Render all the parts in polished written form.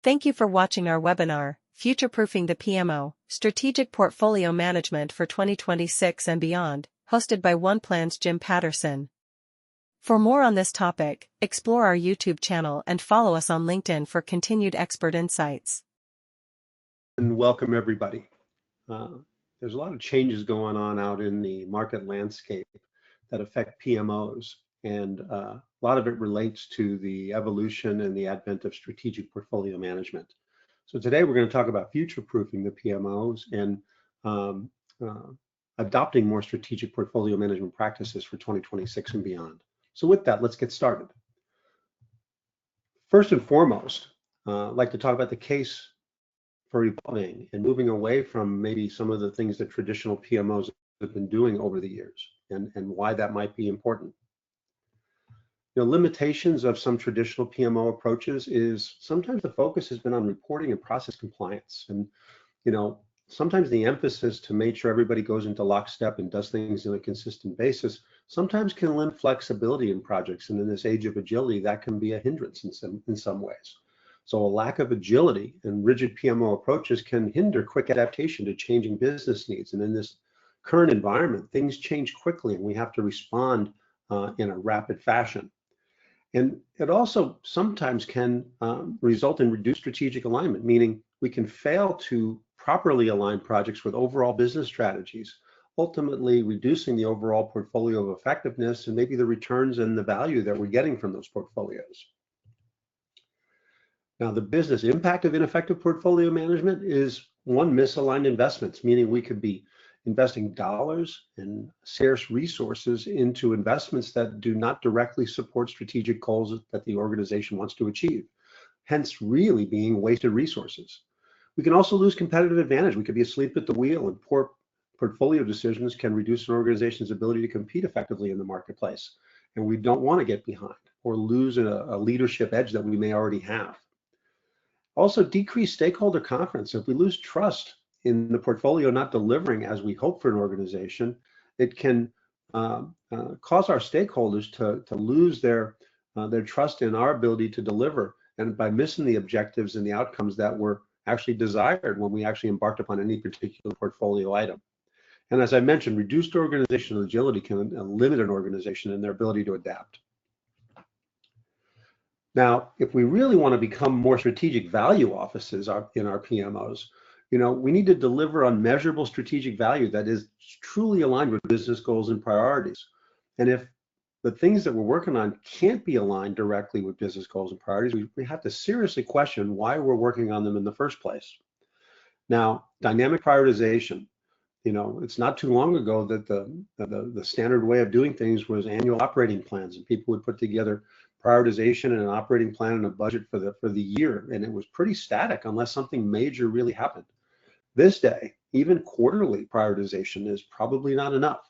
Thank you for watching our webinar, Future-Proofing the PMO, Strategic Portfolio Management for 2026 and Beyond, hosted by OnePlan's Jim Patterson. For more on this topic, explore our YouTube channel and follow us on LinkedIn for continued expert insights. And welcome everybody. There's a lot of changes going on out in the market landscape that affect PMOs, and a lot of it relates to the evolution and the advent of strategic portfolio management. So today we're going to talk about future-proofing the PMOs and adopting more strategic portfolio management practices for 2026 and beyond. So with that, let's get started. First and foremost, I'd like to talk about the case for evolving and moving away from maybe some of the things that traditional PMOs have been doing over the years, and why that might be important. You know, limitations of some traditional PMO approaches is sometimes the focus has been on reporting and process compliance. And, you know, sometimes the emphasis to make sure everybody goes into lockstep and does things on a consistent basis sometimes can limit flexibility in projects. And in this age of agility, that can be a hindrance in some ways. So a lack of agility and rigid PMO approaches can hinder quick adaptation to changing business needs. And in this current environment, things change quickly and we have to respond in a rapid fashion. And it also sometimes can result in reduced strategic alignment, meaning we can fail to properly align projects with overall business strategies, ultimately reducing the overall portfolio of effectiveness and maybe the returns and the value that we're getting from those portfolios. Now, the business impact of ineffective portfolio management is one, misaligned investments, meaning we could be investing dollars and scarce resources into investments that do not directly support strategic goals that the organization wants to achieve, hence really being wasted resources. We can also lose competitive advantage. We could be asleep at the wheel, and poor portfolio decisions can reduce an organization's ability to compete effectively in the marketplace. And we don't want to get behind or lose a leadership edge that we may already have. Also, decreased stakeholder confidence. If we lose trust in the portfolio not delivering as we hope for an organization, it can cause our stakeholders to lose their trust in our ability to deliver, and by missing the objectives and the outcomes that were actually desired when we actually embarked upon any particular portfolio item. And as I mentioned, reduced organizational agility can limit an organization in their ability to adapt. Now, if we really want to become more strategic value offices in our PMOs, you know, we need to deliver on measurable strategic value that is truly aligned with business goals and priorities. And if the things that we're working on can't be aligned directly with business goals and priorities, we have to seriously question why we're working on them in the first place. Now, dynamic prioritization. You know, it's not too long ago that the standard way of doing things was annual operating plans, and people would put together prioritization and an operating plan and a budget for the year, and it was pretty static unless something major really happened. This day, even quarterly prioritization is probably not enough,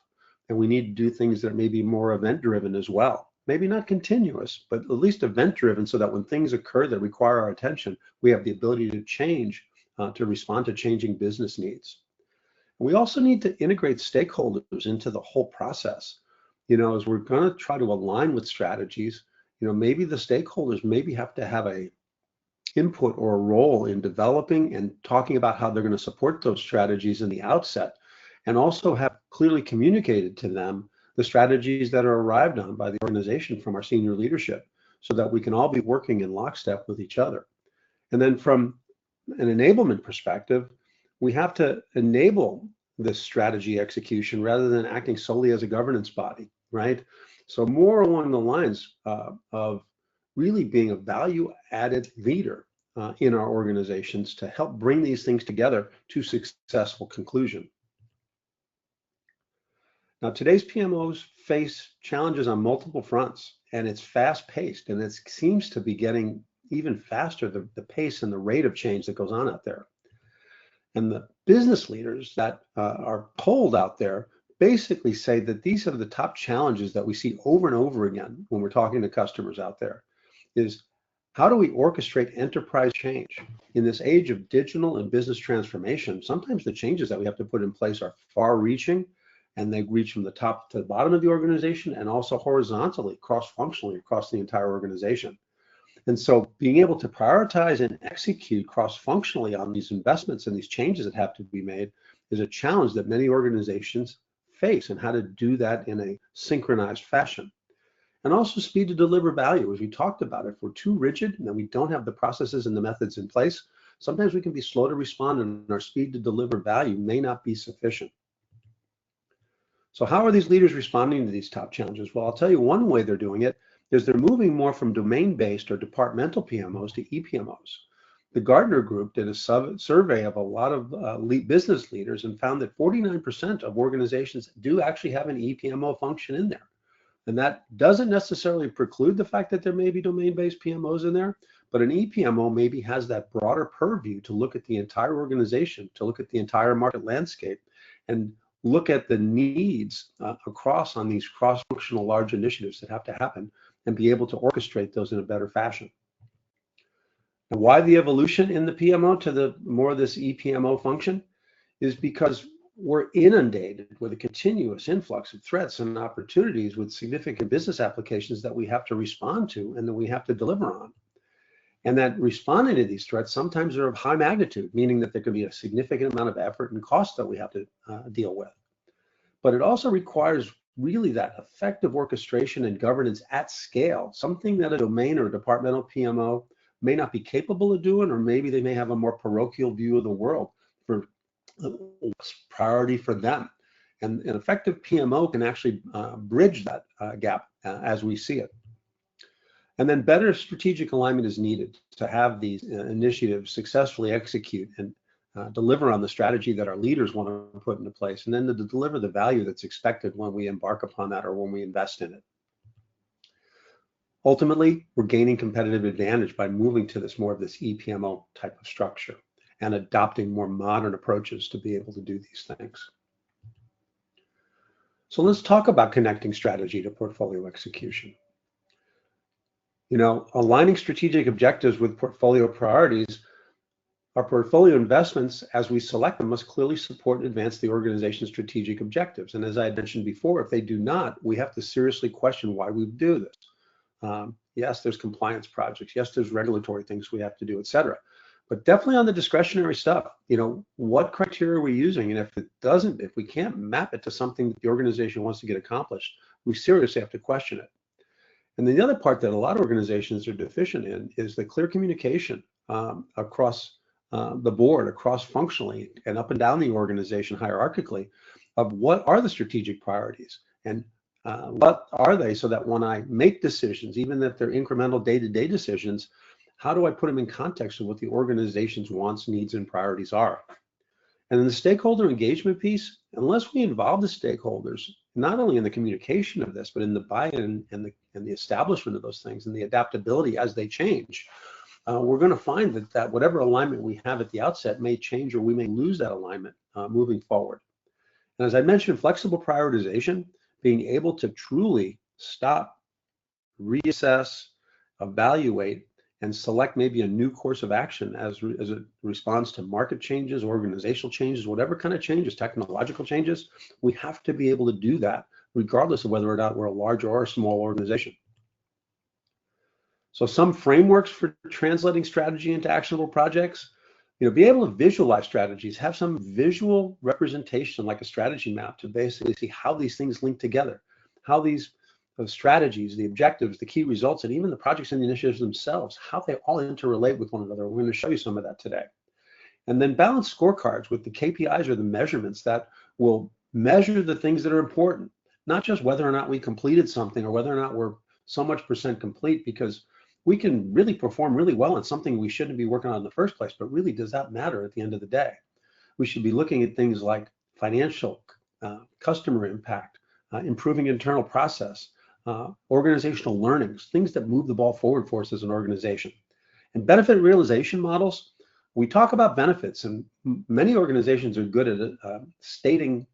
and we need to do things that may be more event-driven as well. Maybe not continuous, but at least event-driven, so that when things occur that require our attention, we have the ability to change, to respond to changing business needs. We also need to integrate stakeholders into the whole process. You know, as we're going to try to align with strategies, you know, maybe the stakeholders maybe have to have a input or a role in developing and talking about how they're going to support those strategies in the outset, and also have clearly communicated to them the strategies that are arrived on by the organization from our senior leadership, so that we can all be working in lockstep with each other. And then from an enablement perspective, we have to enable this strategy execution rather than acting solely as a governance body, right? So more along the lines of really being a value-added leader in our organizations to help bring these things together to successful conclusion. Now, today's PMOs face challenges on multiple fronts, and it's fast-paced, and it seems to be getting even faster, the pace and the rate of change that goes on out there. And the business leaders that are polled out there basically say that these are the top challenges that we see over and over again when we're talking to customers out there, is how do we orchestrate enterprise change? In this age of digital and business transformation, sometimes the changes that we have to put in place are far-reaching, and they reach from the top to the bottom of the organization, and also horizontally, cross-functionally across the entire organization. And so being able to prioritize and execute cross-functionally on these investments and these changes that have to be made is a challenge that many organizations face, and how to do that in a synchronized fashion. And also speed to deliver value, as we talked about. If we're too rigid and then we don't have the processes and the methods in place, sometimes we can be slow to respond and our speed to deliver value may not be sufficient. So how are these leaders responding to these top challenges? Well, I'll tell you one way they're doing it is they're moving more from domain-based or departmental PMOs to ePMOs. The Gartner Group did a survey of a lot of business leaders and found that 49% of organizations do actually have an ePMO function in there. And that doesn't necessarily preclude the fact that there may be domain-based PMOs in there, but an ePMO maybe has that broader purview to look at the entire organization, to look at the entire market landscape, and look at the needs across on these cross-functional large initiatives that have to happen, and be able to orchestrate those in a better fashion. And why the evolution in the PMO to the more of this ePMO function is because we're inundated with a continuous influx of threats and opportunities with significant business applications that we have to respond to and that we have to deliver on. And that responding to these threats sometimes are of high magnitude, meaning that there could be a significant amount of effort and cost that we have to deal with. But it also requires really that effective orchestration and governance at scale, something that a domain or a departmental PMO may not be capable of doing, or maybe they may have a more parochial view of the world for what's priority for them. And an effective PMO can actually bridge that gap as we see it. And then better strategic alignment is needed to have these initiatives successfully execute and deliver on the strategy that our leaders want to put into place, and then to deliver the value that's expected when we embark upon that or when we invest in it. Ultimately, we're gaining competitive advantage by moving to this more of this ePMO type of structure and adopting more modern approaches to be able to do these things. So let's talk about connecting strategy to portfolio execution. You know, aligning strategic objectives with portfolio priorities, our portfolio investments, as we select them, must clearly support and advance the organization's strategic objectives. And as I had mentioned before, if they do not, we have to seriously question why we do this. Yes, there's compliance projects. Yes, there's regulatory things we have to do, et cetera. But definitely on the discretionary stuff, you know, what criteria are we using? And if we can't map it to something that the organization wants to get accomplished, we seriously have to question it. And then the other part that a lot of organizations are deficient in is the clear communication across the board, across functionally and up and down the organization hierarchically, of what are the strategic priorities and what are they, so that when I make decisions, even if they're incremental day-to-day decisions, how do I put them in context of what the organization's wants, needs, and priorities are? And then the stakeholder engagement piece, unless we involve the stakeholders, not only in the communication of this, but in the buy-in and the establishment of those things and the adaptability as they change, we're going to find that whatever alignment we have at the outset may change, or we may lose that alignment moving forward. And as I mentioned, flexible prioritization, being able to truly stop, reassess, evaluate, and select maybe a new course of action as it responds to market changes, organizational changes, whatever kind of changes, technological changes, we have to be able to do that regardless of whether or not we're a large or a small organization. So some frameworks for translating strategy into actionable projects, you know, be able to visualize strategies, have some visual representation like a strategy map to basically see how these things link together, how these strategies, the objectives, the key results, and even the projects and the initiatives themselves, how they all interrelate with one another. We're going to show you some of that today. And then balance scorecards with the KPIs or the measurements that will measure the things that are important, not just whether or not we completed something or whether or not we're so much % complete, because we can really perform really well on something we shouldn't be working on in the first place, but really does that matter at the end of the day? We should be looking at things like financial, customer impact, improving internal process, organizational learnings, things that move the ball forward for us as an organization. And benefit realization models, we talk about benefits, and many organizations are good at stating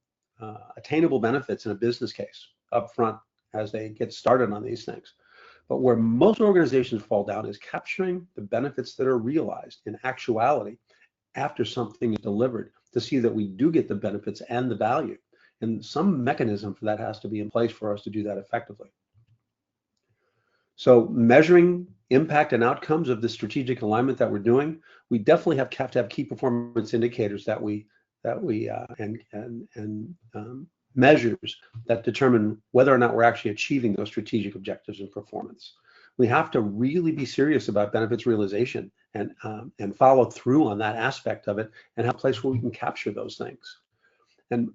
attainable benefits in a business case up front as they get started on these things. But where most organizations fall down is capturing the benefits that are realized in actuality after something is delivered, to see that we do get the benefits and the value. And some mechanism for that has to be in place for us to do that effectively. So measuring impact and outcomes of the strategic alignment that we're doing, we definitely have to have key performance indicators that we measures that determine whether or not we're actually achieving those strategic objectives and performance. We have to really be serious about benefits realization and follow through on that aspect of it and have a place where we can capture those things. And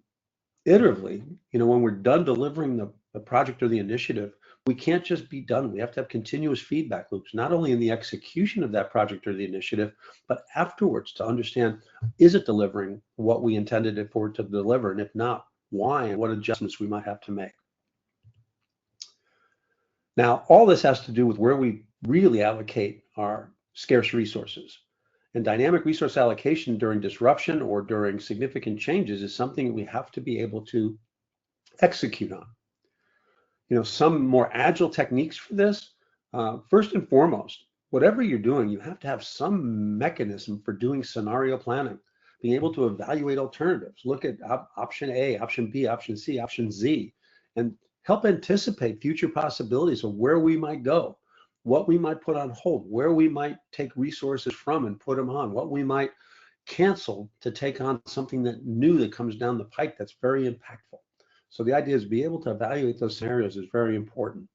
iteratively, when we're done delivering the project or the initiative, we can't just be done. We have to have continuous feedback loops, not only in the execution of that project or the initiative, but afterwards to understand, is it delivering what we intended it for to deliver? And if not, why and what adjustments we might have to make. Now, all this has to do with where we really allocate our scarce resources. And dynamic resource allocation during disruption or during significant changes is something that we have to be able to execute on. Some more agile techniques for this, first and foremost, whatever you're doing, you have to have some mechanism for doing scenario planning, being able to evaluate alternatives, look at option A, option B, option C, option Z, and help anticipate future possibilities of where we might go, what we might put on hold, where we might take resources from and put them on, what we might cancel to take on something that new that comes down the pike that's very impactful. So the idea is to be able to evaluate those scenarios is very important.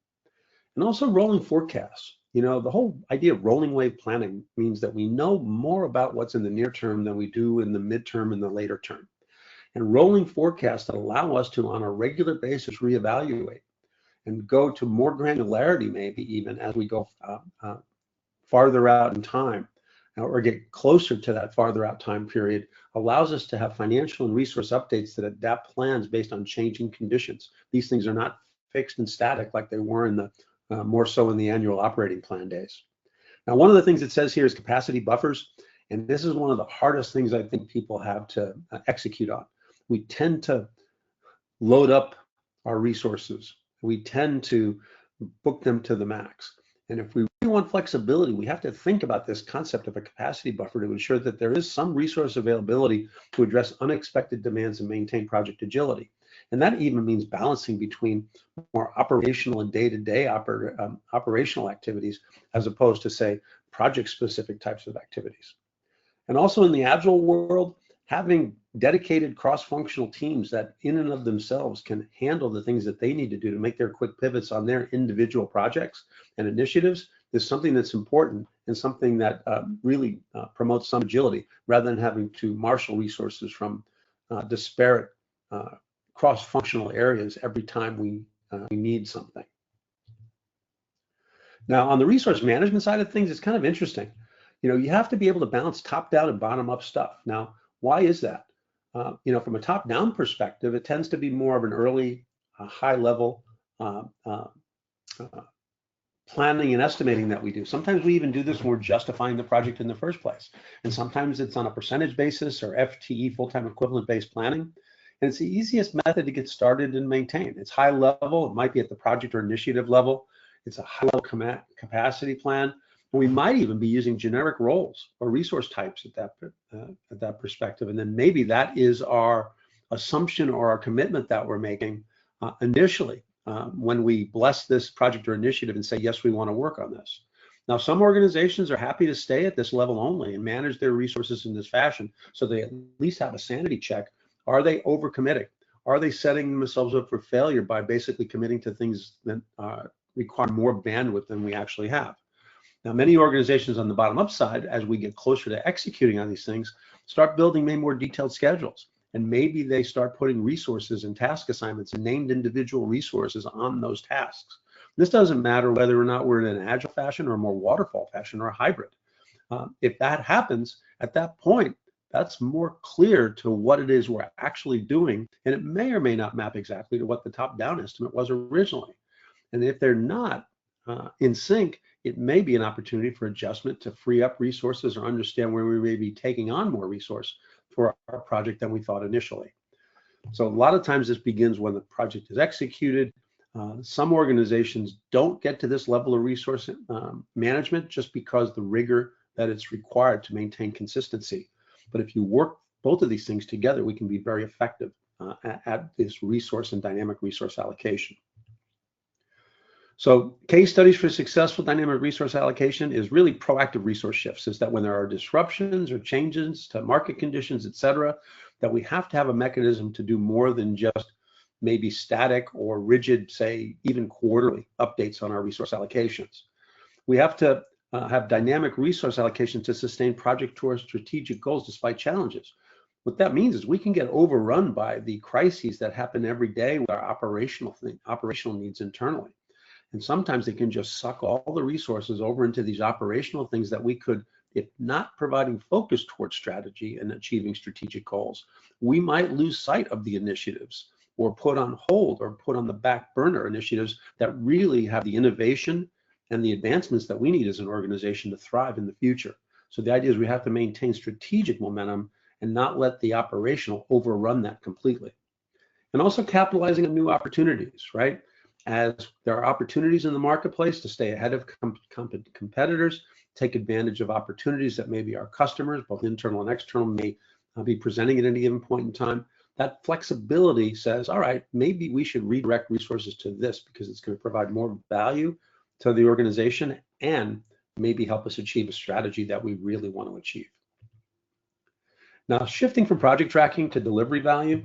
And also rolling forecasts. The whole idea of rolling wave planning means that we know more about what's in the near term than we do in the midterm and the later term. And rolling forecasts that allow us to, on a regular basis, reevaluate and go to more granularity, maybe even as we go farther out in time or get closer to that farther out time period, allows us to have financial and resource updates that adapt plans based on changing conditions. These things are not fixed and static like they were in the more so in the annual operating plan days. Now, one of the things it says here is capacity buffers, and this is one of the hardest things I think people have to execute on. We tend to load up our resources. We tend to book them to the max. And if we really want flexibility, we have to think about this concept of a capacity buffer to ensure that there is some resource availability to address unexpected demands and maintain project agility. And that even means balancing between more operational and day-to-day operational activities as opposed to, say, project-specific types of activities. And also in the agile world, having dedicated cross-functional teams that in and of themselves can handle the things that they need to do to make their quick pivots on their individual projects and initiatives is something that's important and something that really promotes some agility rather than having to marshal resources from disparate cross-functional areas every time we need something. Now, on the resource management side of things, it's kind of interesting. You have to be able to balance top-down and bottom-up stuff. Now, why is that? From a top-down perspective, it tends to be more of an early, high-level planning and estimating that we do. Sometimes we even do this when we're justifying the project in the first place. And sometimes it's on a percentage basis or FTE, full-time equivalent-based planning. And it's the easiest method to get started and maintain. It's high level. It might be at the project or initiative level. It's a high-level capacity plan. We might even be using generic roles or resource types at that perspective. And then maybe that is our assumption or our commitment that we're making initially when we bless this project or initiative and say, yes, we want to work on this. Now, some organizations are happy to stay at this level only and manage their resources in this fashion so they at least have a sanity check. Are they overcommitting? Are they setting themselves up for failure by basically committing to things that require more bandwidth than we actually have? Now, many organizations on the bottom-up side, as we get closer to executing on these things, start building maybe more detailed schedules. And maybe they start putting resources and task assignments and named individual resources on those tasks. This doesn't matter whether or not we're in an agile fashion or a more waterfall fashion or a hybrid. If that happens, at that point, that's more clear to what it is we're actually doing. And it may or may not map exactly to what the top-down estimate was originally. And if they're not in sync, it may be an opportunity for adjustment to free up resources or understand where we may be taking on more resource for our project than we thought initially. So a lot of times this begins when the project is executed. Some organizations don't get to this level of resource management just because the rigor that it's required to maintain consistency. But if you work both of these things together, we can be very effective at this resource and dynamic resource allocation. So case studies for successful dynamic resource allocation is really proactive resource shifts, is that when there are disruptions or changes to market conditions, et cetera, that we have to have a mechanism to do more than just maybe static or rigid, say, even quarterly updates on our resource allocations. We have to have dynamic resource allocation to sustain project towards strategic goals despite challenges. What that means is we can get overrun by the crises that happen every day with our operational needs internally. And sometimes they can just suck all the resources over into these operational things that we could, if not providing focus towards strategy and achieving strategic goals, we might lose sight of the initiatives or put on hold or put on the back burner initiatives that really have the innovation and the advancements that we need as an organization to thrive in the future. So the idea is we have to maintain strategic momentum and not let the operational overrun that completely. And also capitalizing on new opportunities, right? As there are opportunities in the marketplace to stay ahead of competitors, take advantage of opportunities that maybe our customers, both internal and external, may be presenting at any given point in time. That flexibility says, all right, maybe we should redirect resources to this because it's going to provide more value to the organization and maybe help us achieve a strategy that we really want to achieve. Now, shifting from project tracking to delivery value,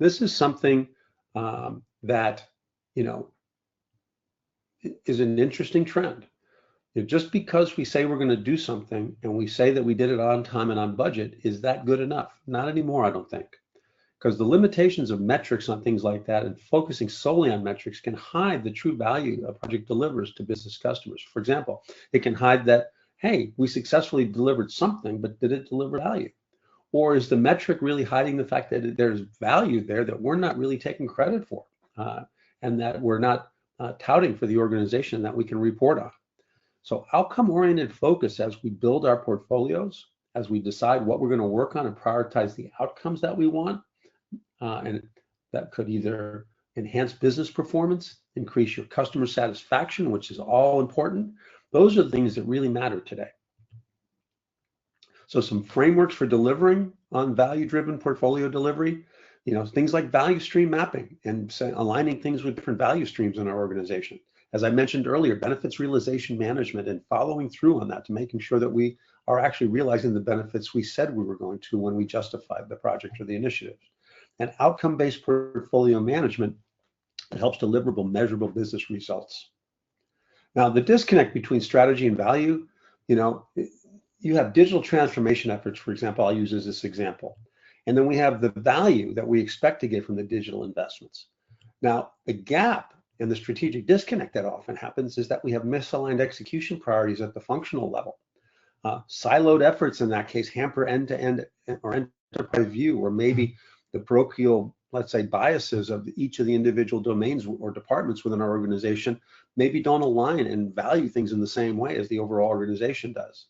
this is something that is an interesting trend. Just because we say we're going to do something and we say that we did it on time and on budget, is that good enough? Not anymore, I don't think. Because the limitations of metrics on things like that and focusing solely on metrics can hide the true value a project delivers to business customers. For example, it can hide that, hey, we successfully delivered something, but did it deliver value? Or is the metric really hiding the fact that there's value there that we're not really taking credit for and that we're not touting for the organization that we can report on? So outcome-oriented focus as we build our portfolios, as we decide what we're going to work on and prioritize the outcomes that we want, and that could either enhance business performance, increase your customer satisfaction, which is all important. Those are the things that really matter today. So some frameworks for delivering on value-driven portfolio delivery, things like value stream mapping and aligning things with different value streams in our organization. As I mentioned earlier, benefits realization management and following through on that to making sure that we are actually realizing the benefits we said we were going to when we justified the project or the initiative. And outcome-based portfolio management that helps deliverable, measurable business results. Now, the disconnect between strategy and value, you have digital transformation efforts, for example, I'll use as this example. And then we have the value that we expect to get from the digital investments. Now, the gap and the strategic disconnect that often happens is that we have misaligned execution priorities at the functional level. Siloed efforts in that case hamper end-to-end or enterprise view, or maybe the parochial, let's say, biases of each of the individual domains or departments within our organization maybe don't align and value things in the same way as the overall organization does.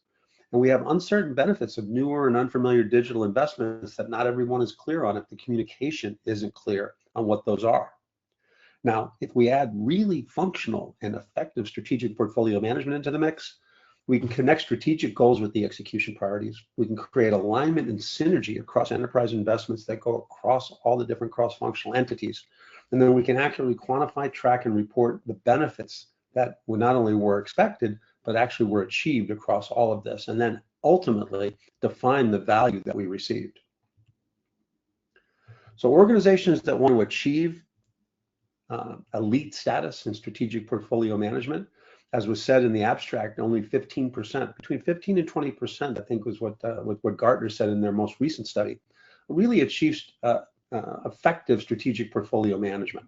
And we have uncertain benefits of newer and unfamiliar digital investments that not everyone is clear on if the communication isn't clear on what those are. Now, if we add really functional and effective strategic portfolio management into the mix, we can connect strategic goals with the execution priorities. We can create alignment and synergy across enterprise investments that go across all the different cross-functional entities. And then we can accurately quantify, track, and report the benefits that not only were expected, but actually were achieved across all of this, and then ultimately define the value that we received. So organizations that want to achieve elite status in strategic portfolio management, as was said in the abstract, only 15%, between 15 and 20%, I think was what Gartner said in their most recent study, really achieves effective strategic portfolio management.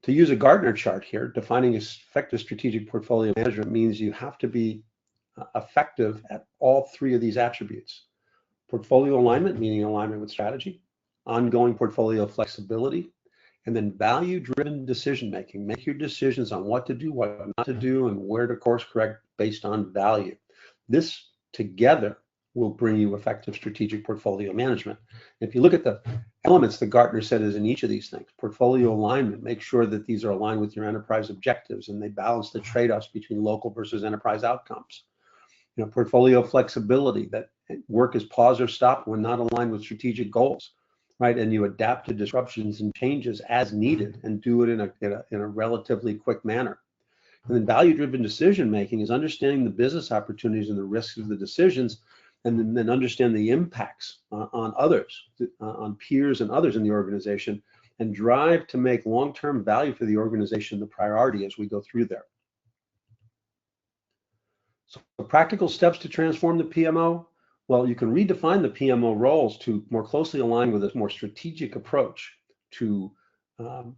To use a Gartner chart here, defining effective strategic portfolio management means you have to be effective at all three of these attributes. Portfolio alignment, meaning alignment with strategy, ongoing portfolio flexibility, and then value-driven decision-making. Make your decisions on what to do, what not to do, and where to course correct based on value. This together will bring you effective strategic portfolio management. If you look at the elements that Gartner said is in each of these things, portfolio alignment, make sure that these are aligned with your enterprise objectives and they balance the trade-offs between local versus enterprise outcomes. Portfolio flexibility, that work is paused or stopped when not aligned with strategic goals. right? And you adapt to disruptions and changes as needed and do it in a relatively quick manner. And then value-driven decision making is understanding the business opportunities and the risks of the decisions, and then understand the impacts on others, on peers and others in the organization, and drive to make long-term value for the organization the priority as we go through there. So practical steps to transform the PMO. Well, you can redefine the PMO roles to more closely align with a more strategic approach to not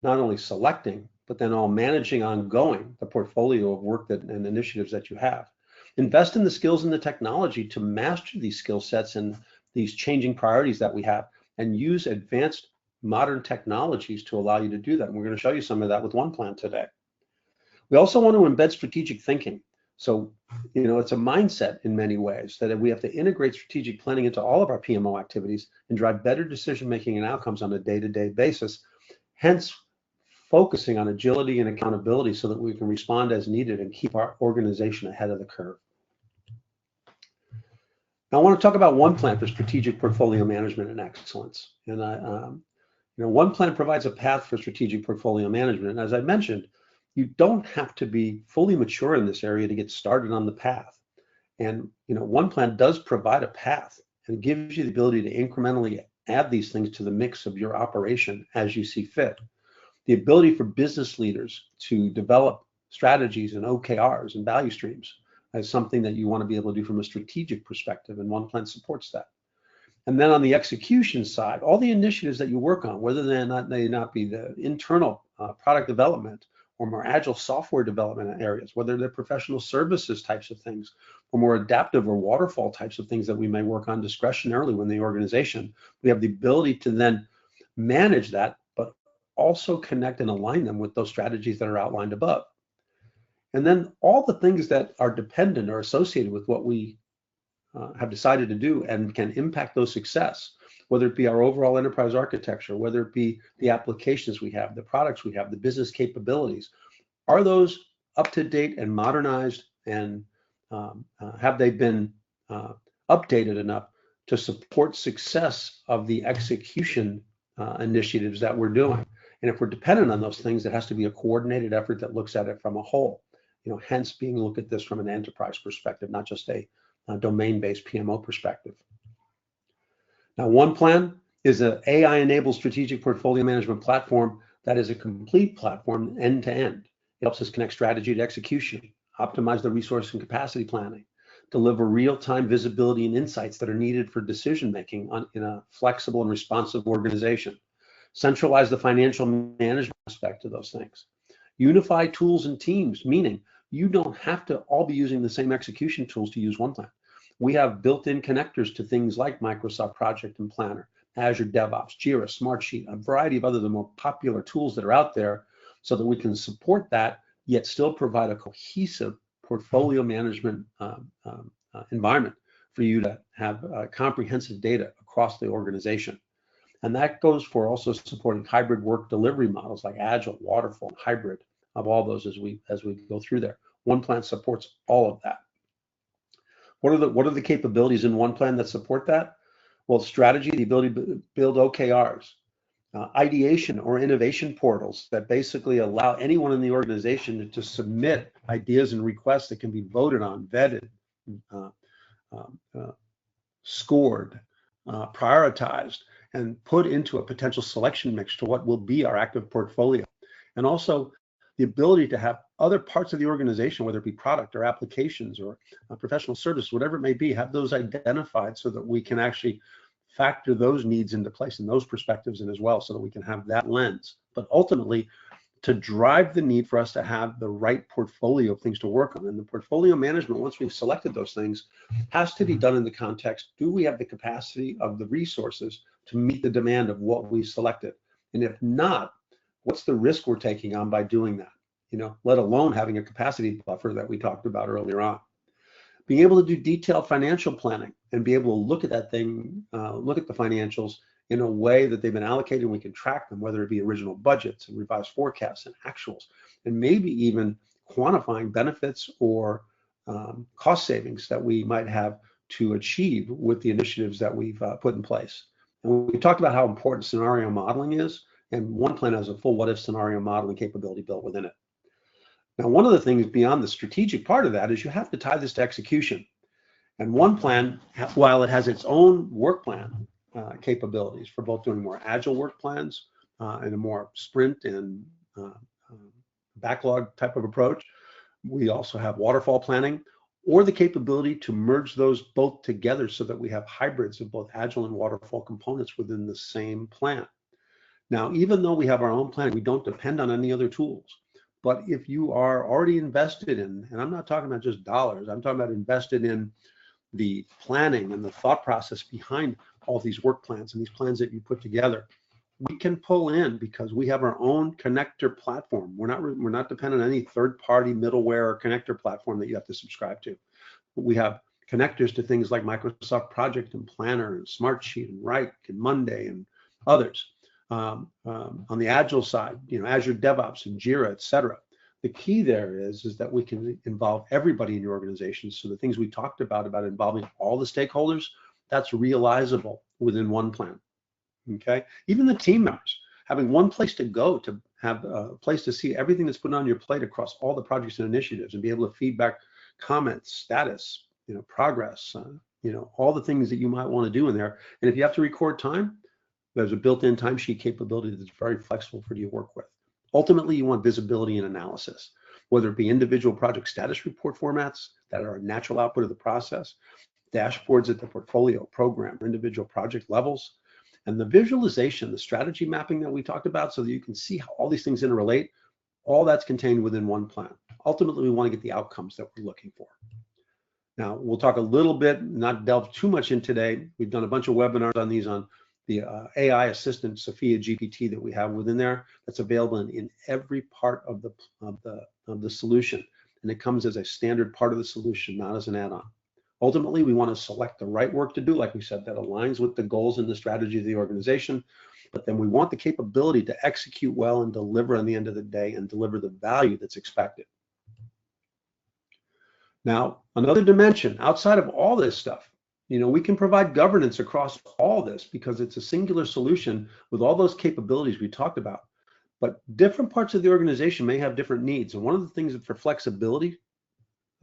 only selecting, but then all managing ongoing the portfolio of work and initiatives that you have. Invest in the skills and the technology to master these skill sets and these changing priorities that we have, and use advanced modern technologies to allow you to do that. And we're going to show you some of that with one plan today. We also want to embed strategic thinking. So, it's a mindset in many ways that we have to integrate strategic planning into all of our PMO activities and drive better decision-making and outcomes on a day-to-day basis. Hence, focusing on agility and accountability so that we can respond as needed and keep our organization ahead of the curve. Now, I want to talk about one plan for strategic portfolio management and excellence. And one plan provides a path for strategic portfolio management. And as I mentioned, you don't have to be fully mature in this area to get started on the path. And one plan does provide a path and gives you the ability to incrementally add these things to the mix of your operation as you see fit. The ability for business leaders to develop strategies and OKRs and value streams is something that you want to be able to do from a strategic perspective, and one plan supports that. And then on the execution side, all the initiatives that you work on, whether they not be the internal product development or more agile software development areas, whether they're professional services types of things, or more adaptive or waterfall types of things that we may work on discretionarily within the organization, we have the ability to then manage that, but also connect and align them with those strategies that are outlined above. And then all the things that are dependent or associated with what we have decided to do and can impact those success, whether it be our overall enterprise architecture, whether it be the applications we have, the products we have, the business capabilities, are those up to date and modernized, and have they been updated enough to support success of the execution initiatives that we're doing? And if we're dependent on those things, it has to be a coordinated effort that looks at it from a whole. Hence being look at this from an enterprise perspective, not just a domain-based PMO perspective. Now, one plan is an AI-enabled strategic portfolio management platform that is a complete platform end-to-end. It helps us connect strategy to execution, optimize the resource and capacity planning, deliver real-time visibility and insights that are needed for decision-making in a flexible and responsive organization, centralize the financial management aspect of those things, unify tools and teams, meaning you don't have to all be using the same execution tools to use one plan. We have built-in connectors to things like Microsoft Project and Planner, Azure DevOps, Jira, Smartsheet, a variety of other the more popular tools that are out there, so that we can support that, yet still provide a cohesive portfolio management environment for you to have comprehensive data across the organization. And that goes for also supporting hybrid work delivery models like Agile, Waterfall, Hybrid, of all those as we go through there. One plan supports all of that. What are the capabilities in one plan that support that? Well, strategy, the ability to build OKRs, ideation or innovation portals that basically allow anyone in the organization to submit ideas and requests that can be voted on, vetted, scored, prioritized, and put into a potential selection mix to what will be our active portfolio. And also the ability to have other parts of the organization, whether it be product or applications or professional service, whatever it may be, have those identified so that we can actually factor those needs into place and those perspectives in as well, so that we can have that lens. But ultimately, to drive the need for us to have the right portfolio of things to work on. And the portfolio management, once we've selected those things, has to be done in the context, do we have the capacity of the resources to meet the demand of what we selected? And if not, what's the risk we're taking on by doing that? Let alone having a capacity buffer that we talked about earlier on. Being able to do detailed financial planning and be able to look at that thing, look at the financials in a way that they've been allocated and we can track them, whether it be original budgets and revised forecasts and actuals, and maybe even quantifying benefits or cost savings that we might have to achieve with the initiatives that we've put in place. And we talked about how important scenario modeling is, and OnePlan has a full what-if scenario modeling capability built within it. Now, one of the things beyond the strategic part of that is you have to tie this to execution. And OnePlan, while it has its own work plan capabilities for both doing more agile work plans and a more sprint and backlog type of approach, we also have waterfall planning, or the capability to merge those both together so that we have hybrids of both agile and waterfall components within the same plan. Now, even though we have our own plan, we don't depend on any other tools. But if you are already invested in, and I'm not talking about just dollars, I'm talking about invested in the planning and the thought process behind all these work plans and these plans that you put together, we can pull in because we have our own connector platform. We're not dependent on any third-party middleware or connector platform that you have to subscribe to. We have connectors to things like Microsoft Project and Planner and Smartsheet and Wrike and Monday and others. On the Agile side, Azure DevOps and Jira, et cetera. The key there is that we can involve everybody in your organization. So the things we talked about involving all the stakeholders, that's realizable within OnePlan. Okay, even the team members having one place to go to have a place to see everything that's put on your plate across all the projects and initiatives and be able to feedback comments, status, progress, all the things that you might want to do in there. And if you have to record time, there's a built-in timesheet capability that's very flexible for you to work with. Ultimately, you want visibility and analysis, whether it be individual project status report formats that are a natural output of the process, dashboards at the portfolio, program, or individual project levels, and the visualization, the strategy mapping that we talked about so that you can see how all these things interrelate, all that's contained within OnePlan. Ultimately, we want to get the outcomes that we're looking for. Now, we'll talk a little bit, not delve too much in today. We've done a bunch of webinars on these on the AI assistant, Sophia GPT, that we have within there. That's available in every part of the solution. And it comes as a standard part of the solution, not as an add-on. Ultimately, we want to select the right work to do, like we said, that aligns with the goals and the strategy of the organization. But then we want the capability to execute well and deliver on the end of the day and deliver the value that's expected. Now, another dimension outside of all this stuff, we can provide governance across all this because it's a singular solution with all those capabilities we talked about. But different parts of the organization may have different needs. And one of the things that for flexibility's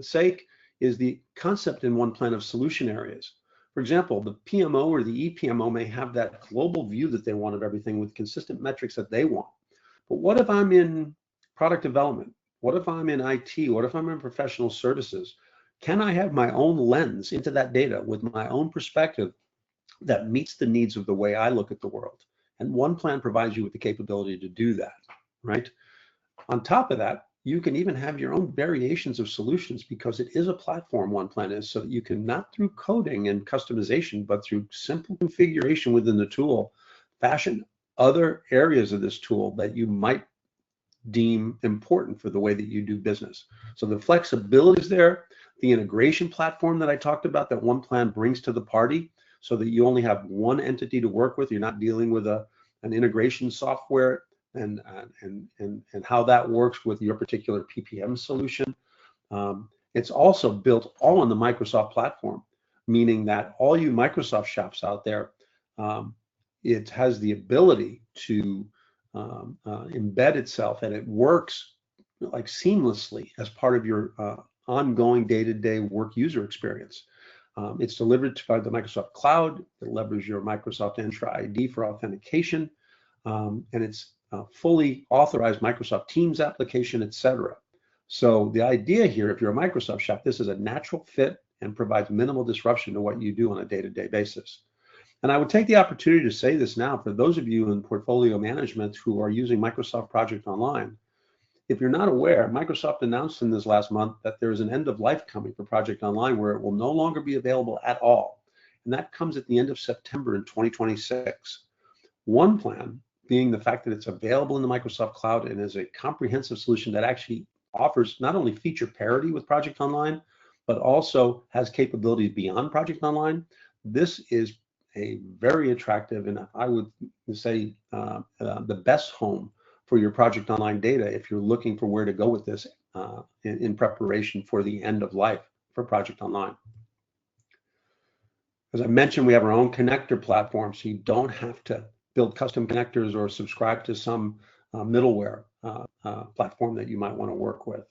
sake is the concept in OnePlan of solution areas. For example, the PMO or the EPMO may have that global view that they want of everything with consistent metrics that they want. But what if I'm in product development? What if I'm in IT? What if I'm in professional services? Can I have my own lens into that data with my own perspective that meets the needs of the way I look at the world? And OnePlan provides you with the capability to do that, right? On top of that, you can even have your own variations of solutions because it is a platform, OnePlan is, so that you can, not through coding and customization, but through simple configuration within the tool, fashion other areas of this tool that you might deem important for the way that you do business. So the flexibility is there, the integration platform that I talked about that OnePlan brings to the party so that you only have one entity to work with. You're not dealing with an integration software and how that works with your particular PPM solution. It's also built all on the Microsoft platform, meaning that all you Microsoft shops out there, it has the ability to embed itself, and it works like seamlessly as part of your ongoing day-to-day work user experience. It's delivered by the Microsoft Cloud. It leverages your Microsoft Entra ID for authentication, and it's fully authorized Microsoft Teams application, etc. So the idea here, if you're a Microsoft shop, this is a natural fit and provides minimal disruption to what you do on a day-to-day basis. And I would take the opportunity to say this now for those of you in portfolio management who are using Microsoft Project Online. If you're not aware, Microsoft announced in this last month that there is an end of life coming for Project Online where it will no longer be available at all. And that comes at the end of September in 2026. OnePlan, being the fact that it's available in the Microsoft Cloud and is a comprehensive solution that actually offers not only feature parity with Project Online, but also has capabilities beyond Project Online. This is a very attractive, and I would say the best home for your Project Online data if you're looking for where to go with this in preparation for the end of life for Project Online. As I mentioned, we have our own connector platform, so you don't have to build custom connectors or subscribe to some middleware platform that you might want to work with.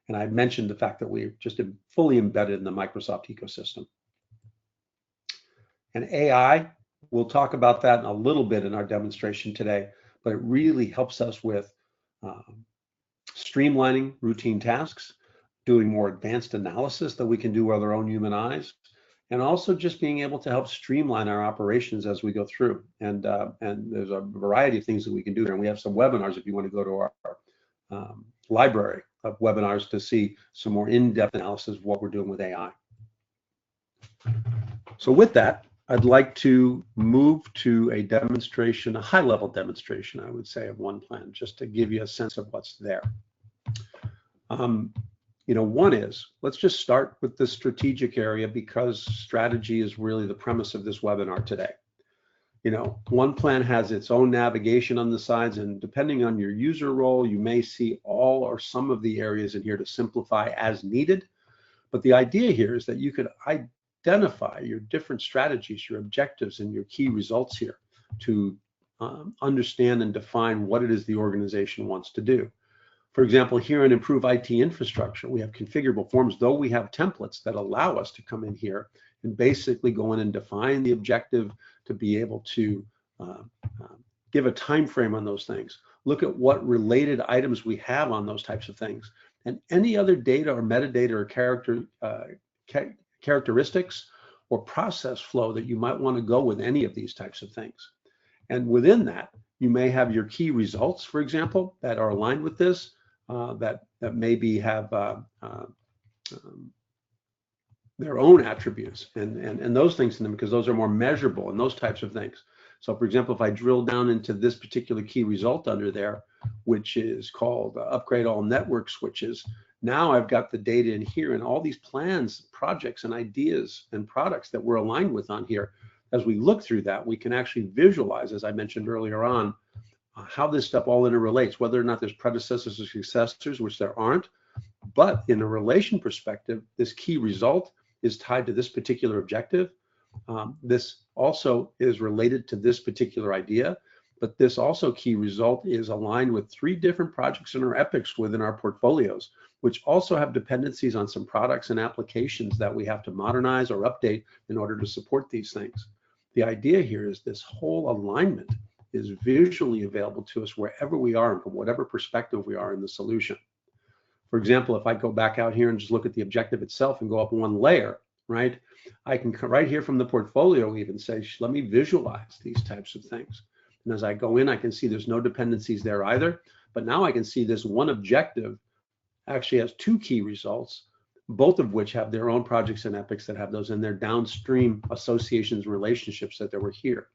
And I mentioned the fact that we're just fully embedded in the Microsoft ecosystem. And AI, we'll talk about that in a little bit in our demonstration today, but it really helps us with streamlining routine tasks, doing more advanced analysis that we can do with our own human eyes, and also just being able to help streamline our operations as we go through. And there's a variety of things that we can do there. And we have some webinars if you want to go to our library of webinars to see some more in-depth analysis of what we're doing with AI. So with that, I'd like to move to a demonstration, a high-level demonstration, I would say, of one plan, just to give you a sense of what's there. One is, let's just start with the strategic area because strategy is really the premise of this webinar today. One plan has its own navigation on the sides, and depending on your user role, you may see all or some of the areas in here to simplify as needed. But the idea here is that you could identify your different strategies, your objectives, and your key results here to understand and define what it is the organization wants to do. For example, here in Improve IT Infrastructure, we have configurable forms, though we have templates that allow us to come in here and basically go in and define the objective to be able to give a time frame on those things. Look at what related items we have on those types of things. And any other data or metadata or characteristics or process flow that you might want to go with any of these types of things. And within that, you may have your key results, for example, that are aligned with this, that maybe have their own attributes and those things in them, because those are more measurable and those types of things. So for example, if I drill down into this particular key result under there, which is called upgrade all network switches, now I've got the data in here and all these plans, projects, and ideas and products that we're aligned with on here. As we look through that, we can actually visualize, as I mentioned earlier on, how this stuff all interrelates, whether or not there's predecessors or successors, which there aren't. But in a relation perspective, this key result is tied to this particular objective. This also is related to this particular idea, but this also key result is aligned with 3 different projects in our epics within our portfolios, which also have dependencies on some products and applications that we have to modernize or update in order to support these things. The idea here is this whole alignment is visually available to us wherever we are and from whatever perspective we are in the solution. For example, if I go back out here and just look at the objective itself and go up one layer, right? I can right here from the portfolio even say, let me visualize these types of things. And as I go in, I can see there's no dependencies there either, but now I can see this one objective actually has 2 key results, both of which have their own projects and epics that have those in their downstream associations and relationships that were here.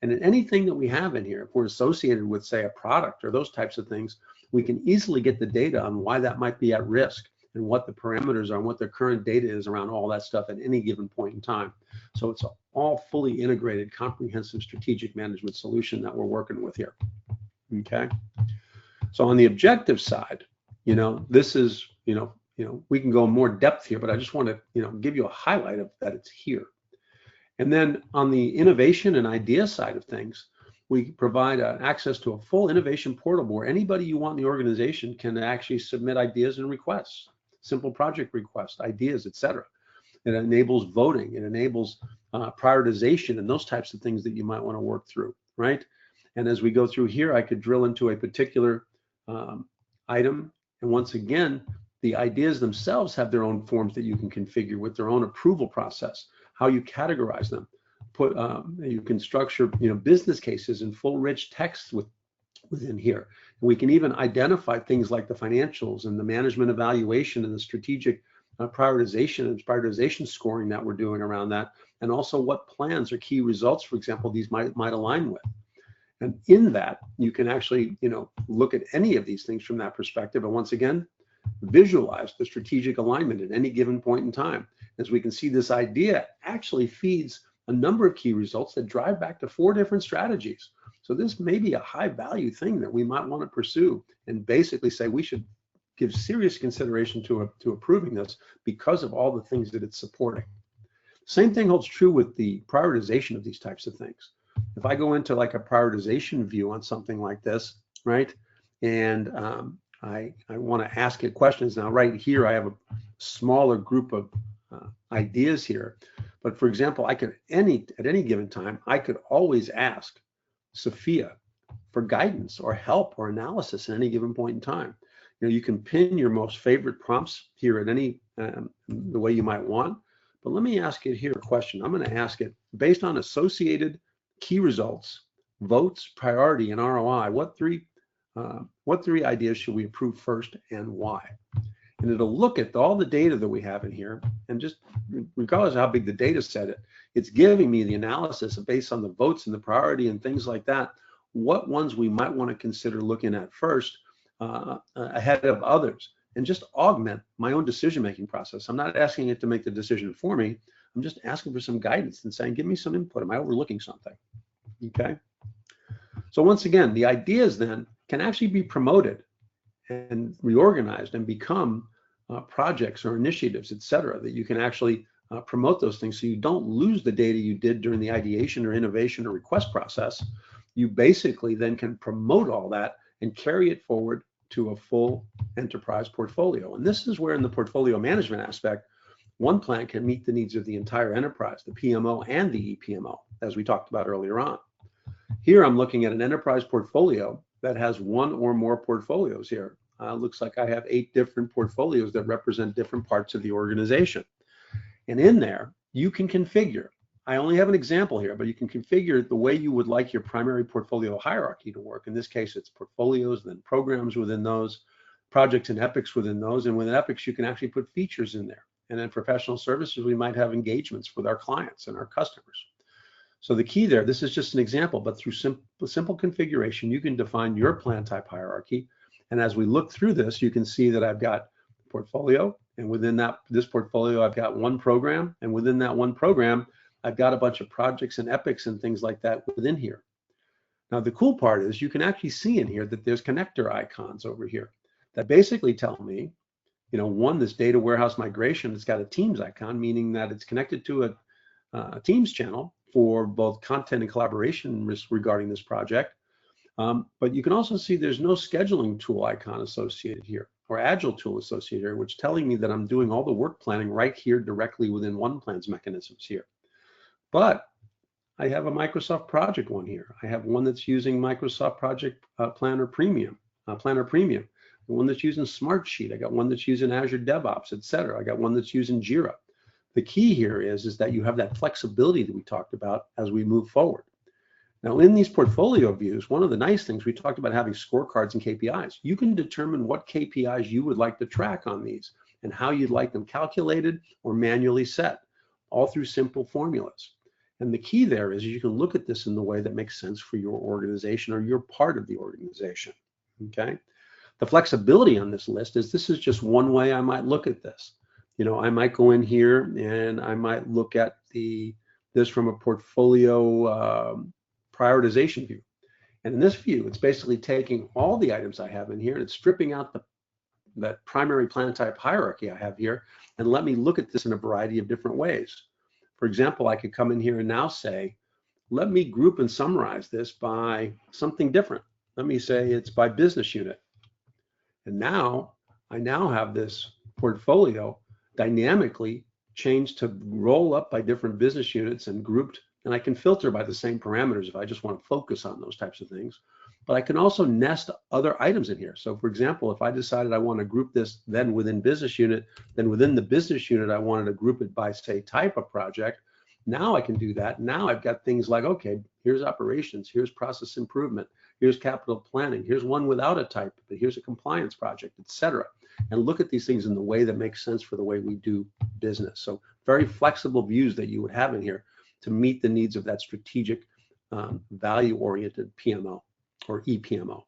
And in anything that we have in here, if we're associated with, say, a product or those types of things, we can easily get the data on why that might be at risk and what the parameters are and what the current data is around all that stuff at any given point in time. So it's all fully integrated, comprehensive strategic management solution that we're working with here. Okay. So on the objective side, this is, we can go in more depth here, but I just want to, give you a highlight of that it's here. And then on the innovation and idea side of things, we provide access to a full innovation portal where anybody you want in the organization can actually submit ideas and requests, simple project requests, ideas, etc. It enables voting, it enables prioritization and those types of things that you might want to work through, right? And as we go through here, I could drill into a particular item. And once again, the ideas themselves have their own forms that you can configure with their own approval process, how you categorize them. You can structure, business cases in full rich text within here. We can even identify things like the financials and the management evaluation and the strategic prioritization and prioritization scoring that we're doing around that, and also what plans or key results, for example, these might align with. And in that, you can actually, look at any of these things from that perspective. And once again, visualize the strategic alignment at any given point in time. As we can see, this idea actually feeds a number of key results that drive back to 4 different strategies. So this may be a high value thing that we might want to pursue and basically say we should give serious consideration to approving this because of all the things that it's supporting. Same thing holds true with the prioritization of these types of things. If I go into like a prioritization view on something like this, right, and I want to ask it questions. Now, right here, I have a smaller group of ideas here. But for example, I could at any given time, I could always ask Sophia for guidance or help or analysis at any given point in time. You know, you can pin your most favorite prompts here at any the way you might want. But let me ask it here a question. I'm going to ask it based on associated key results, votes, priority, and ROI. What three ideas should we approve first and why? And it'll look at all the data that we have in here, and just regardless of how big the data set is, it's giving me the analysis based on the votes and the priority and things like that, what ones we might want to consider looking at first ahead of others, and just augment my own decision-making process. I'm not asking it to make the decision for me. I'm just asking for some guidance and saying, give me some input. Am I overlooking something? Okay. So once again, the ideas then can actually be promoted and reorganized and become projects or initiatives, et cetera, that you can actually promote those things so you don't lose the data you did during the ideation or innovation or request process. You basically then can promote all that and carry it forward to a full enterprise portfolio. And this is where in the portfolio management aspect, one plan can meet the needs of the entire enterprise, the PMO and the ePMO, as we talked about earlier on. Here I'm looking at an enterprise portfolio that has one or more portfolios here. Looks like I have 8 different portfolios that represent different parts of the organization. And in there, you can configure. I only have an example here, but you can configure the way you would like your primary portfolio hierarchy to work. In this case, it's portfolios, then programs within those, projects and epics within those. And within epics, you can actually put features in there. And in professional services, we might have engagements with our clients and our customers. So the key there, this is just an example, but through simple configuration, you can define your plan type hierarchy. And as we look through this, you can see that I've got portfolio, and within this portfolio, I've got one program, and within that one program, I've got a bunch of projects and epics and things like that within here. Now, the cool part is you can actually see in here that there's connector icons over here that basically tell me, you know, one, this data warehouse migration, it's got a Teams icon, meaning that it's connected to a Teams channel for both content and collaboration regarding this project. But you can also see there's no scheduling tool icon associated here or agile tool associated here, which is telling me that I'm doing all the work planning right here directly within one plan's mechanisms here. But I have a Microsoft project one here. I have one that's using Microsoft Project Planner Premium, the one that's using Smartsheet. I got one that's using Azure DevOps, et cetera. I got one that's using Jira. The key here is that you have that flexibility that we talked about as we move forward. Now, in these portfolio views, one of the nice things we talked about having scorecards and KPIs. You can determine what KPIs you would like to track on these and how you'd like them calculated or manually set, all through simple formulas. And the key there is you can look at this in the way that makes sense for your organization or your part of the organization, okay? The flexibility on this list is this is just one way I might look at this. You know, I might go in here and I might look at this from a portfolio prioritization view. And in this view, it's basically taking all the items I have in here and it's stripping out that primary plan type hierarchy I have here and let me look at this in a variety of different ways. For example, I could come in here and now say, let me group and summarize this by something different. Let me say it's by business unit. And now I have this portfolio dynamically changed to roll up by different business units and grouped, and I can filter by the same parameters if I just want to focus on those types of things. But I can also nest other items in here. So for example, if I decided I want to group this then within business unit, then within the business unit, I wanted to group it by say type of project. Now I can do that. Now I've got things like, okay, here's operations, here's process improvement, here's capital planning, here's one without a type, but here's a compliance project, etc. And look at these things in the way that makes sense for the way we do business. So very flexible views that you would have in here to meet the needs of that strategic value-oriented PMO or ePMO.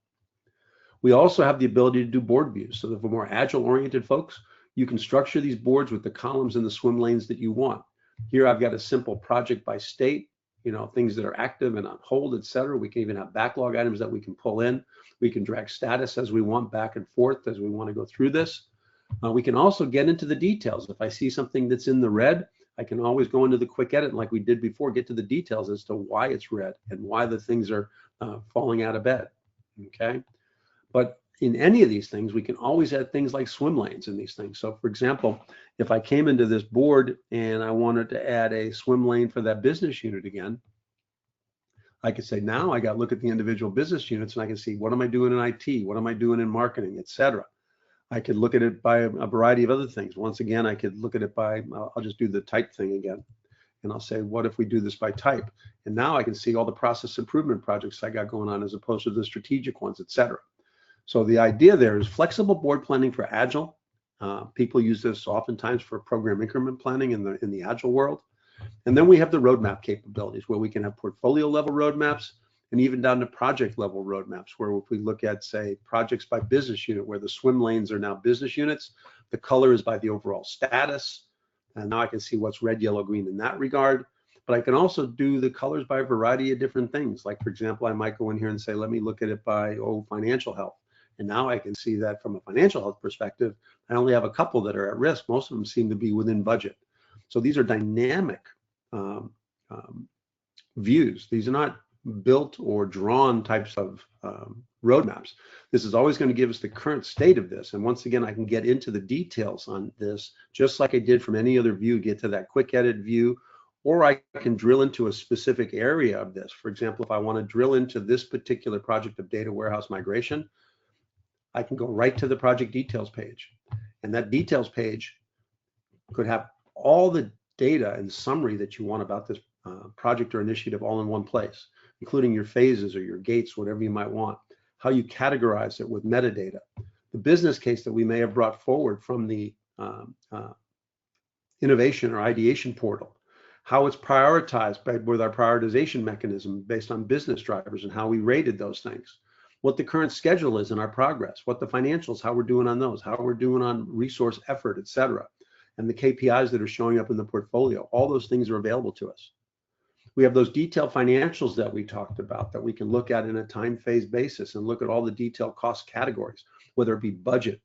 We also have the ability to do board views. So that for more agile-oriented folks, you can structure these boards with the columns and the swim lanes that you want. Here I've got a simple project by state, you know, things that are active and on hold, et cetera. We can even have backlog items that we can pull in. We can drag status as we want back and forth as we want to go through this. We can also get into the details. If I see something that's in the red, I can always go into the quick edit, and like we did before, get to the details as to why it's red and why the things are falling out of bed, okay? But in any of these things, we can always add things like swim lanes in these things. So for example, if I came into this board and I wanted to add a swim lane for that business unit again, I could say, now I got to look at the individual business units and I can see, what am I doing in IT? What am I doing in marketing, et cetera. I could look at it by a variety of other things. Once again, I could look at it by, I'll just do the type thing again. And I'll say, what if we do this by type? And now I can see all the process improvement projects I got going on as opposed to the strategic ones, et cetera. So the idea there is flexible board planning for Agile. People use this oftentimes for program increment planning in the Agile world. And then we have the roadmap capabilities where we can have portfolio level roadmaps and even down to project level roadmaps, where if we look at, say, projects by business unit, where the swim lanes are now business units, the color is by the overall status. And now I can see what's red, yellow, green in that regard. But I can also do the colors by a variety of different things. Like, for example, I might go in here and say, let me look at it by, financial health. And now I can see that from a financial health perspective, I only have a couple that are at risk. Most of them seem to be within budget. So these are dynamic views. These are not built or drawn types of roadmaps. This is always going to give us the current state of this. And once again, I can get into the details on this, just like I did from any other view, get to that quick edit view, or I can drill into a specific area of this. For example, if I want to drill into this particular project of data warehouse migration, I can go right to the project details page. And that details page could have all the data and summary that you want about this project or initiative all in one place, including your phases or your gates, whatever you might want, how you categorize it with metadata, the business case that we may have brought forward from the innovation or ideation portal, how it's prioritized with our prioritization mechanism based on business drivers and how we rated those things, what the current schedule is in our progress, what the financials, how we're doing on those, how we're doing on resource effort, et cetera, and the KPIs that are showing up in the portfolio. All those things are available to us. We have those detailed financials that we talked about that we can look at in a time phase basis and look at all the detailed cost categories, whether it be budget,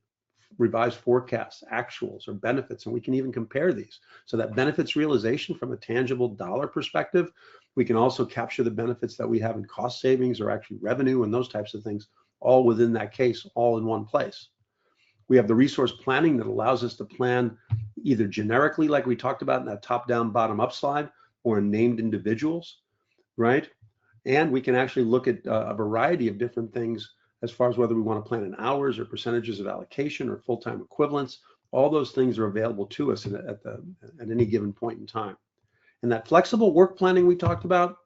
revised forecasts, actuals, or benefits, and we can even compare these. So that benefits realization from a tangible dollar perspective, we can also capture the benefits that we have in cost savings or actually revenue and those types of things, all within that case, all in one place. We have the resource planning that allows us to plan either generically, like we talked about in that top-down, bottom-up slide, or in named individuals, right? And we can actually look at a variety of different things as far as whether we want to plan in hours or percentages of allocation or full-time equivalents. All those things are available to us at any given point in time. And that flexible work planning we talked about,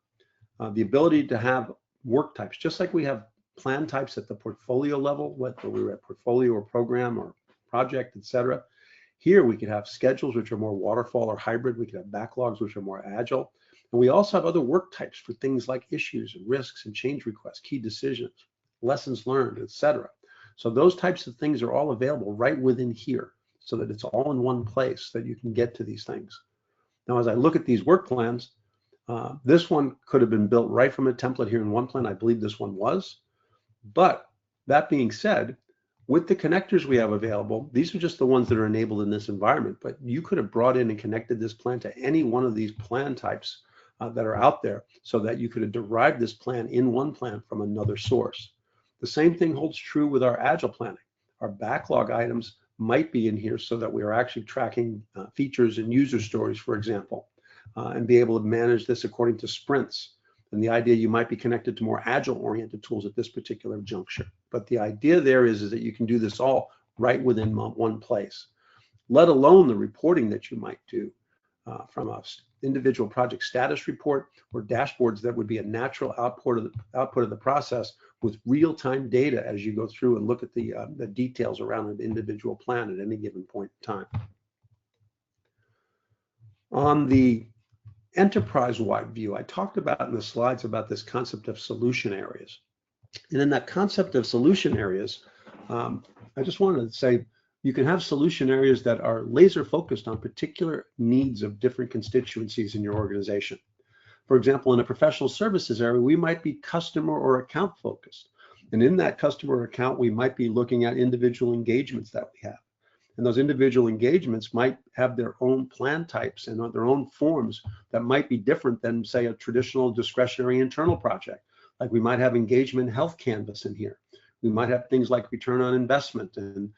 the ability to have work types, just like we have plan types at the portfolio level, whether we were at portfolio or program or project, et cetera. Here we could have schedules which are more waterfall or hybrid. We could have backlogs which are more agile. And we also have other work types for things like issues and risks and change requests, key decisions, lessons learned, et cetera. So those types of things are all available right within here so that it's all in one place that you can get to these things. Now, as I look at these work plans, this one could have been built right from a template here in one plan. I believe this one was. But that being said, with the connectors we have available, these are just the ones that are enabled in this environment, but you could have brought in and connected this plan to any one of these plan types that are out there so that you could have derived this plan in one plan from another source. The same thing holds true with our Agile planning. Our backlog items might be in here so that we are actually tracking features and user stories, for example, and be able to manage this according to sprints. And the idea you might be connected to more agile-oriented tools at this particular juncture. But the idea there is that you can do this all right within one place, let alone the reporting that you might do from an individual project status report or dashboards that would be a natural output of the process with real-time data as you go through and look at the details around an individual plan at any given point in time. On the enterprise-wide view, I talked about in the slides about this concept of solution areas. And in that concept of solution areas, I just wanted to say you can have solution areas that are laser focused on particular needs of different constituencies in your organization. For example, in a professional services area, we might be customer or account focused. And in that customer account, we might be looking at individual engagements that we have. And those individual engagements might have their own plan types and their own forms that might be different than, say, a traditional discretionary internal project. Like we might have engagement health canvas in here. We might have things like return on investment and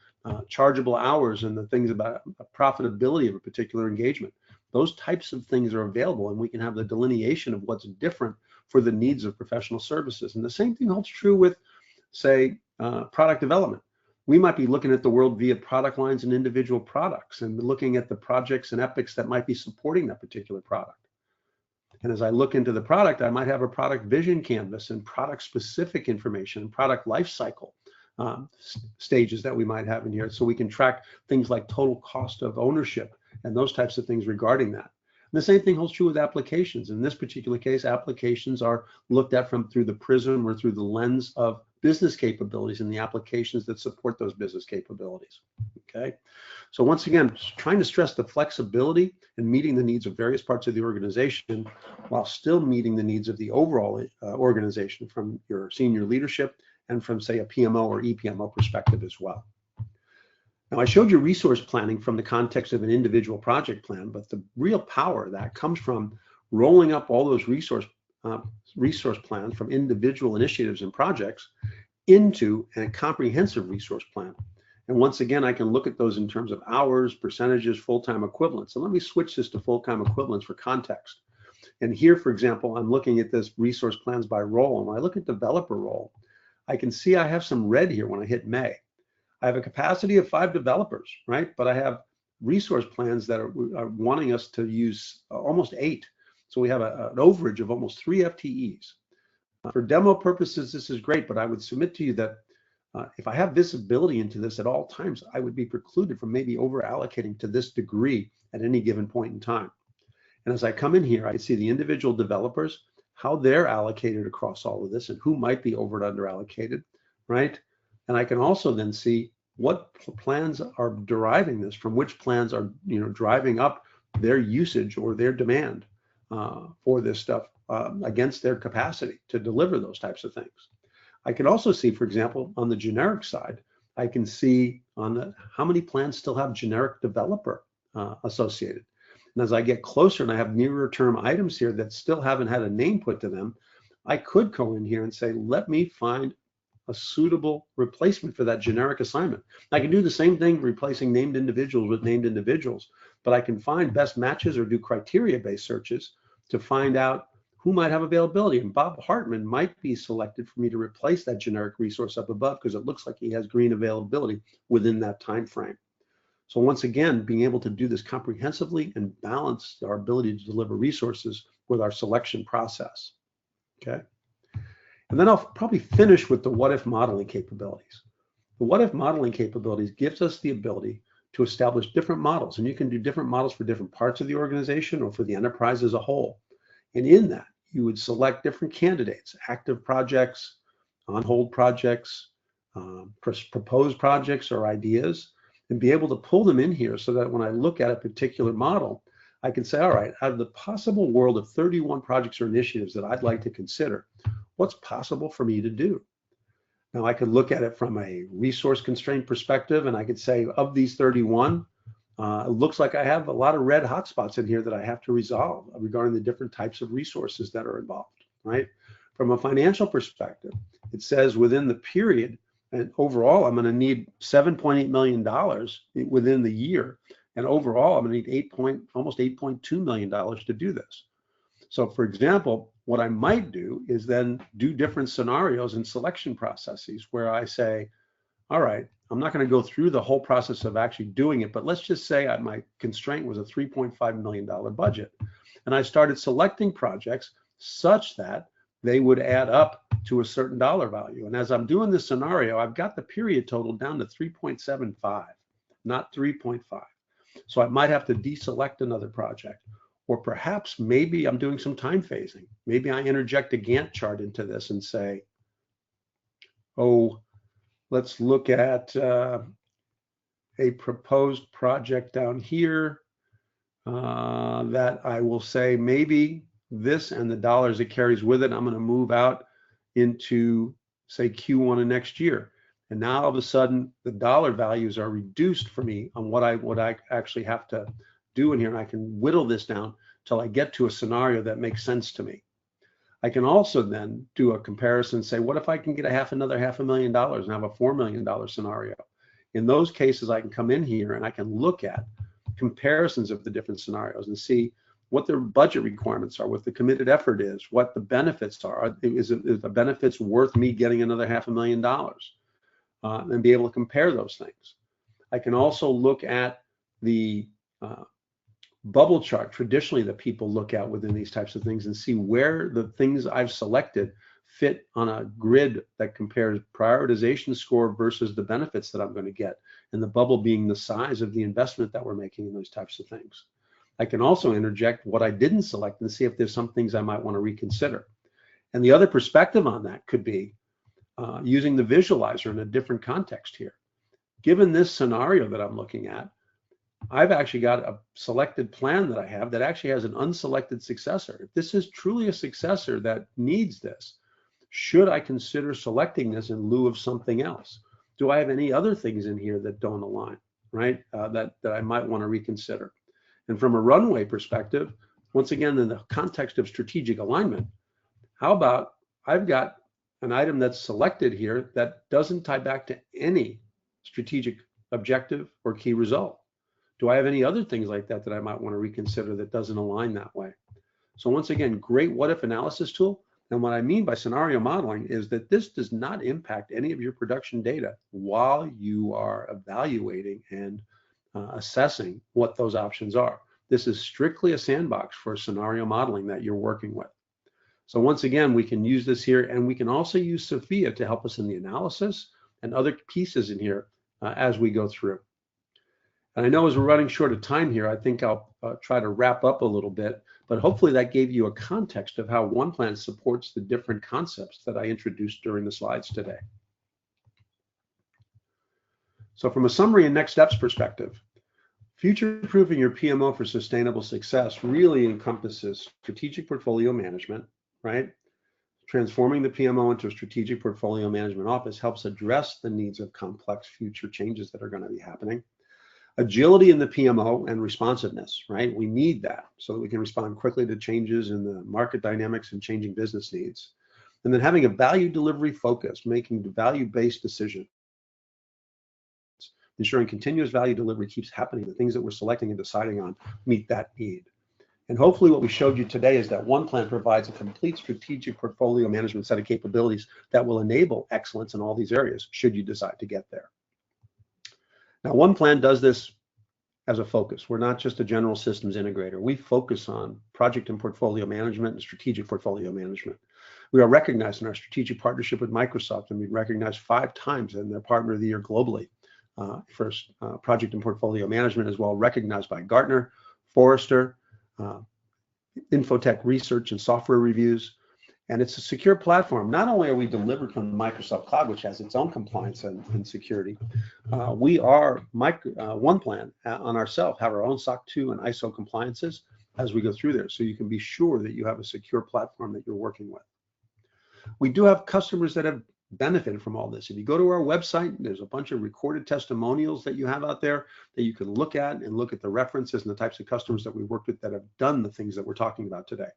chargeable hours and the things about profitability of a particular engagement. Those types of things are available, and we can have the delineation of what's different for the needs of professional services. And the same thing holds true with, say, product development. We might be looking at the world via product lines and individual products and looking at the projects and epics that might be supporting that particular product. And as I look into the product, I might have a product vision canvas and product specific information and product life cycle stages that we might have in here, so we can track things like total cost of ownership and those types of things regarding that. And the same thing holds true with applications. In this particular case, applications are looked at through the prism or through the lens of business capabilities and the applications that support those business capabilities. Okay, so once again, trying to stress the flexibility and meeting the needs of various parts of the organization while still meeting the needs of the overall organization from your senior leadership and from, say, a PMO or EPMO perspective as well. Now, I showed you resource planning from the context of an individual project plan, but the real power of that comes from rolling up all those resource plans from individual initiatives and projects into a comprehensive resource plan. And once again, I can look at those in terms of hours, percentages, full-time equivalents. And let me switch this to full-time equivalents for context. And here, for example, I'm looking at this resource plans by role. And when I look at developer role, I can see I have some red here when I hit May. I have a capacity of 5 developers, right? But I have resource plans that are wanting us to use almost 8. So we have an overage of almost 3 FTEs. For demo purposes, this is great, but I would submit to you that if I have visibility into this at all times, I would be precluded from maybe over allocating to this degree at any given point in time. And as I come in here, I see the individual developers, how they're allocated across all of this and who might be over and under allocated, right? And I can also then see what plans are deriving this from, which plans are driving up their usage or their demand for this stuff against their capacity to deliver those types of things. I can also see, for example, on the generic side, I can see on how many plans still have generic developer associated. And as I get closer and I have nearer term items here that still haven't had a name put to them, I could go in here and say, let me find a suitable replacement for that generic assignment. I can do the same thing replacing named individuals with named individuals, but I can find best matches or do criteria-based searches to find out who might have availability. And Bob Hartman might be selected for me to replace that generic resource up above because it looks like he has green availability within that time frame. So once again, being able to do this comprehensively and balance our ability to deliver resources with our selection process, okay? And then I'll probably finish with the what-if modeling capabilities. The what-if modeling capabilities gives us the ability to establish different models, and you can do different models for different parts of the organization or for the enterprise as a whole. And in that, you would select different candidates, active projects, on-hold projects, proposed projects or ideas, and be able to pull them in here so that when I look at a particular model, I can say, all right, out of the possible world of 31 projects or initiatives that I'd like to consider, what's possible for me to do? Now, I could look at it from a resource constraint perspective, and I could say, of these 31, it looks like I have a lot of red hotspots in here that I have to resolve regarding the different types of resources that are involved, right? From a financial perspective, it says within the period, and overall, I'm going to need $7.8 million within the year. And overall, I'm going to need almost $8.2 million to do this. So for example, what I might do is then do different scenarios and selection processes where I say, all right, I'm not going to go through the whole process of actually doing it, but let's just say my constraint was a $3.5 million budget. And I started selecting projects such that they would add up to a certain dollar value. And as I'm doing this scenario, I've got the period total down to 3.75, not 3.5. So I might have to deselect another project, or perhaps maybe I'm doing some time phasing. Maybe I interject a Gantt chart into this and say, oh, let's look at a proposed project down here that I will say maybe this and the dollars it carries with it, I'm going to move out into, say, Q1 of next year. And now all of a sudden, the dollar values are reduced for me on what I actually have to do in here. And I can whittle this down till I get to a scenario that makes sense to me. I can also then do a comparison and say, what if I can get another $500,000 and have a $4 million scenario? In those cases, I can come in here and I can look at comparisons of the different scenarios and see what their budget requirements are, what the committed effort is, what the benefits are. Is the benefits worth me getting another $500,000? And be able to compare those things. I can also look at the bubble chart traditionally that people look at within these types of things and see where the things I've selected fit on a grid that compares prioritization score versus the benefits that I'm going to get, and the bubble being the size of the investment that we're making in those types of things. I can also interject what I didn't select and see if there's some things I might want to reconsider. And the other perspective on that could be using the visualizer in a different context here. Given this scenario that I'm looking at, I've actually got a selected plan that I have that actually has an unselected successor. If this is truly a successor that needs this, should I consider selecting this in lieu of something else? Do I have any other things in here that don't align, right? That I might want to reconsider. And from a runway perspective, once again, in the context of strategic alignment, how about I've got an item that's selected here that doesn't tie back to any strategic objective or key result? Do I have any other things like that that I might want to reconsider that doesn't align that way? So once again, great what if analysis tool. And what I mean by scenario modeling is that this does not impact any of your production data while you are evaluating and assessing what those options are. This is strictly a sandbox for scenario modeling that you're working with. So once again, we can use this here, and we can also use Sophia to help us in the analysis and other pieces in here as we go through. And I know as we're running short of time here, I think I'll try to wrap up a little bit, but hopefully that gave you a context of how OnePlan supports the different concepts that I introduced during the slides today. So from a summary and next steps perspective, future-proofing your PMO for sustainable success really encompasses strategic portfolio management, right? Transforming the PMO into a strategic portfolio management office helps address the needs of complex future changes that are going to be happening. Agility in the PMO and responsiveness, right? We need that so that we can respond quickly to changes in the market dynamics and changing business needs. And then having a value delivery focus, making value-based decisions, ensuring continuous value delivery keeps happening. The things that we're selecting and deciding on meet that need. And hopefully what we showed you today is that OnePlan provides a complete strategic portfolio management set of capabilities that will enable excellence in all these areas should you decide to get there. Now, OnePlan does this as a focus. We're not just a general systems integrator. We focus on project and portfolio management and strategic portfolio management. We are recognized in our strategic partnership with Microsoft, and we recognized 5 times in their Partner of the Year globally for project and portfolio management, as well recognized by Gartner, Forrester, Infotech Research and Software Reviews. And it's a secure platform. Not only are we delivered from the Microsoft Cloud, which has its own compliance and security, we are OnePlan on ourselves, have our own SOC 2 and ISO compliances as we go through there. So you can be sure that you have a secure platform that you're working with. We do have customers that have benefited from all this. If you go to our website, there's a bunch of recorded testimonials that you have out there that you can look at and look at the references and the types of customers that we worked with that have done the things that we're talking about today.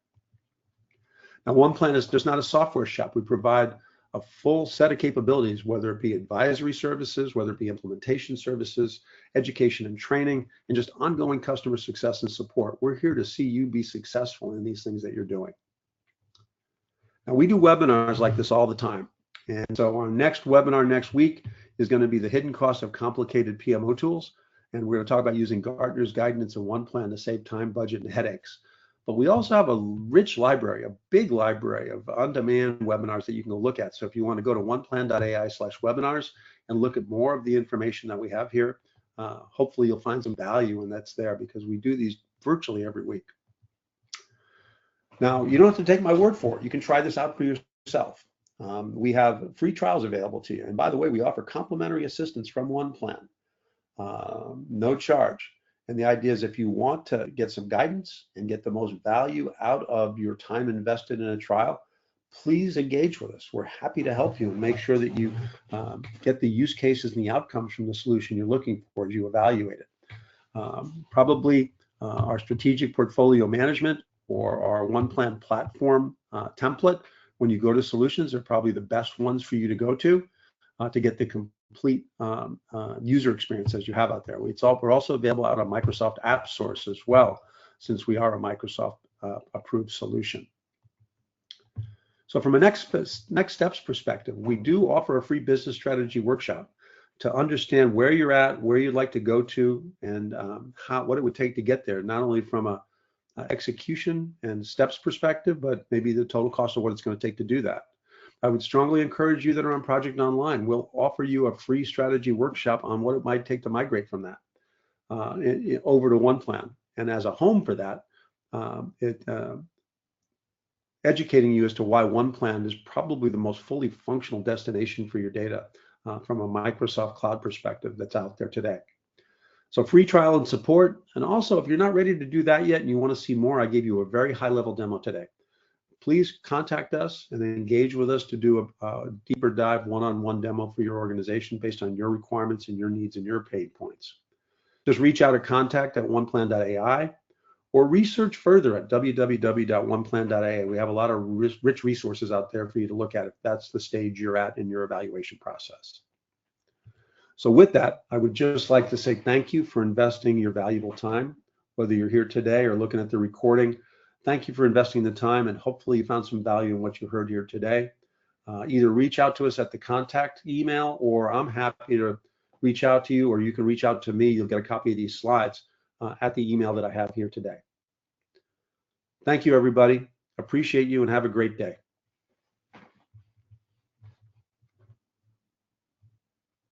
Now, OnePlan is just not a software shop. We provide a full set of capabilities, whether it be advisory services, whether it be implementation services, education and training, and just ongoing customer success and support. We're here to see you be successful in these things that you're doing. Now, we do webinars like this all the time. And so our next webinar next week is going to be the hidden cost of complicated PMO tools. And we're going to talk about using Gartner's guidance and OnePlan to save time, budget, and headaches. But we also have a rich library, a big library of on-demand webinars that you can go look at. So if you want to go to oneplan.ai/webinars and look at more of the information that we have here, hopefully you'll find some value, and that's there because we do these virtually every week. Now, you don't have to take my word for it. You can try this out for yourself. We have free trials available to you. And by the way, we offer complimentary assistance from OnePlan, no charge. And the idea is if you want to get some guidance and get the most value out of your time invested in a trial, please engage with us. We're happy to help you and make sure that you get the use cases and the outcomes from the solution you're looking for as you evaluate it. Probably our strategic portfolio management or our one plan platform template, when you go to solutions, are probably the best ones for you to go to get the complete user experience as you have out there. We're also available out on Microsoft App Source as well, since we are a Microsoft approved solution. So from a next steps perspective, we do offer a free business strategy workshop to understand where you're at, where you'd like to go to, and what it would take to get there, not only from a execution and steps perspective, but maybe the total cost of what it's going to take to do that. I would strongly encourage you that are on Project Online. We'll offer you a free strategy workshop on what it might take to migrate from that over to one plan. And as a home for that, educating you as to why one plan is probably the most fully functional destination for your data from a Microsoft Cloud perspective that's out there today. So free trial and support. And also, if you're not ready to do that yet and you want to see more, I gave you a very high-level demo today. Please contact us and engage with us to do a deeper dive one-on-one demo for your organization based on your requirements and your needs and your pain points. Just reach out to contact@oneplan.ai or research further at www.oneplan.ai. We have a lot of rich resources out there for you to look at if that's the stage you're at in your evaluation process. So with that, I would just like to say thank you for investing your valuable time, whether you're here today or looking at the recording. Thank you for investing the time, and hopefully you found some value in what you heard here today. Either reach out to us at the contact email, or I'm happy to reach out to you, or you can reach out to me. You'll get a copy of these slides at the email that I have here today. Thank you, everybody. Appreciate you and have a great day.